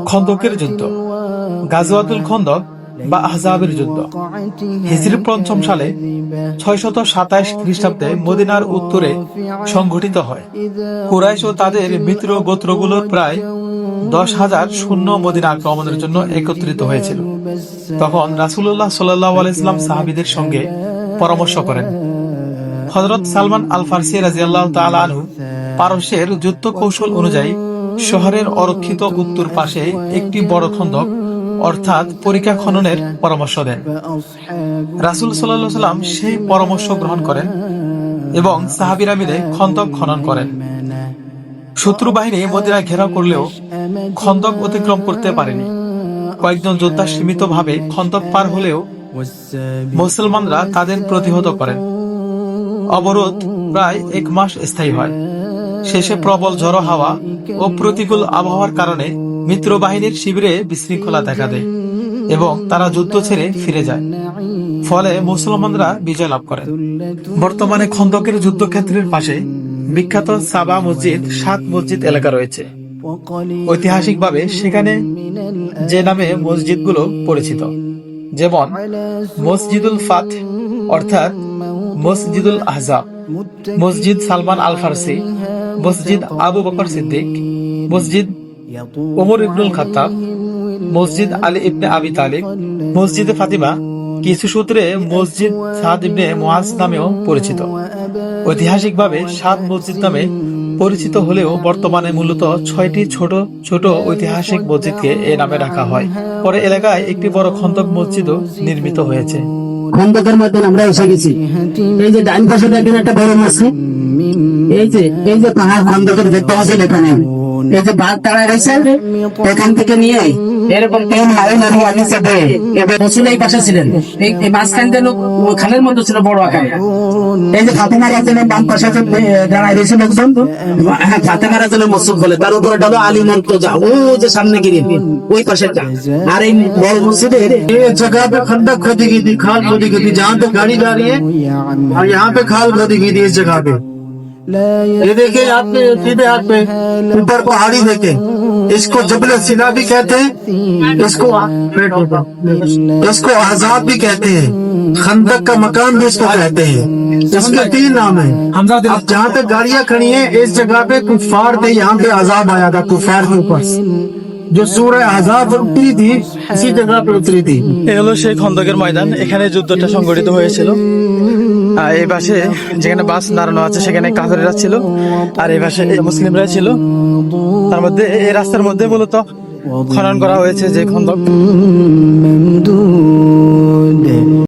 খন্দকের যুদ্ধ, গাজওয়াতুল খন্দক বা আহজাবের যুদ্ধ হিজরি পঞ্চম সালে 627 খ্রিস্টাব্দে মদিনার উত্তরে সংঘটিত হয়। কুরাইশ ও তাদের মিত্র গোত্রগুলোর প্রায় 10,000 সৈন্য মদিনা আক্রমণের জন্য একত্রিত হয়েছিল। তখন রাসূলুল্লাহ সাল্লাল্লাহু আলাইহি ওয়াসাল্লাম সাহাবীদের সঙ্গে পরামর্শ করেন। হযরত সালমান আল ফারসি রাদিয়াল্লাহু তাআলা আনহু পারস্যের যুদ্ধ কৌশল অনুযায়ী শহরের অরক্ষিত উত্তর পাশে একটি বড় খন্দক অর্থাৎ পরিখা খননের পরামর্শ দেন। রাসূল সাল্লাল্লাহু আলাইহি ওয়াসাল্লাম সেই পরামর্শ গ্রহণ করেন এবং সাহাবীরা মিলে খন্দক খনন করেন। শত্রু বাহিনী মদিনা ঘেরাও করলেও খন্দক অতিক্রম করতে পারেনি। কয়েকজন যোদ্ধা সীমিতভাবে খন্দক পার হলেও মুসলমানরা তাদের প্রতিহত করেন। অবরোধ প্রায় 1 মাস স্থায়ী হয়। শেষে প্রবল ঝড়ো হাওয়া ও প্রতিকূল আবহাওয়ার কারণে মিত্র বাহিনীর শিবিরে বিশৃঙ্খলা দেখা দেয় এবং তারা যুদ্ধ ছেড়ে ফিরে যায়। ফলে মুসলমানরা বিজয় লাভ করেন। বর্তমানে খন্দকের যুদ্ধক্ষেত্রের পাশে বিখ্যাত সাবা মসজিদ 7 মসজিদ এলাকা রয়েছে। ঐতিহাসিকভাবে সেখানে যে নামে মসজিদগুলো পরিচিত, যেমন মসজিদুল ফাত অর্থাৎ মসজিদুল আহজাব, মসজিদ সালমান আল ফারসি, মসজিদ আবু বকর সিদ্দিক, মসজিদ ওমর ইবনুল খাত্তাব, মসজিদ আলী ইবনে আবি তালিব, মসজিদে ফাতিমা, কিছু সূত্রে মসজিদ সাদ ইবনে মুআজ নামেও পরিচিত। ঐতিহাসিকভাবে 7 মসজিদ নামে পরিচিত হলেও বর্তমানে মূলত 6টি ছোট ছোট ঐতিহাসিক মসজিদকে এ নামে রাখা হয়। পরে এলাকায় একটি বড় খন্দক মসজিদও নির্মিত হয়েছে। খন্দকের মধ্যে আমরা এসে গেছি। এই যে ডান পাশে দেখেন একটা বড় মসজিদ, এই যে পাহাড় খন্দকের দেখতে পাচ্ছেন এখানে, এই যে বাঘ তারা রয়েছে, এখান থেকে নিয়ে এরকম 3 মাইল নিচে দেয়। এবার রসুল এই পাশে ছিলেন, এই মাঝখান দিয়ে খালের মধ্যে ছিল বড় আকার। এই যে ফাতেমা রাজনের বাম পাশে দাঁড়ায় রয়েছে লোকজন, ফাতেমা রাজনের মসজিদ বলে, তার উপরে ডালো আলী মর্তজা, ও যে সামনে গিয়ে ওই পাশে। আর এই বড় মসজিদের এই জায়গা पे खंडक खोदी गई थी, खाल खोदी गई थी, जहाँ पे गाड़ी जा रही है और यहाँ पे खाल खोदी गई थी इस जगह पे। ये देखिए आपके सीधे हाथ पे ऊपर पहाड़ी देखे, इसको जबल सिना भी कहते हैं, इसको आजाद भी कहते हैं, खंदक का मकान भी इसको कहते हैं। इसके 3 नाम है। अब जहाँ पे गाड़ियाँ खड़ी हैं इस जगह पे कुफार थे, यहाँ पे अजाब आया था कुफार के ऊपर, जो सूरह আযাব उतरी थी इसी जगह पे उतरी थी। এই হলো সেই খন্দকের ময়দান। এখানে যুদ্ধটা সংঘটিত হয়েছিল। এই পাশে যেখানে বাস দাঁড়ানো আছে সেখানে কাফেররা ছিল, আর এই পাশে মুসলিমরা ছিল। তার মধ্যে এই রাস্তার মধ্যে মূলত খনন করা হয়েছে যে খন্দক।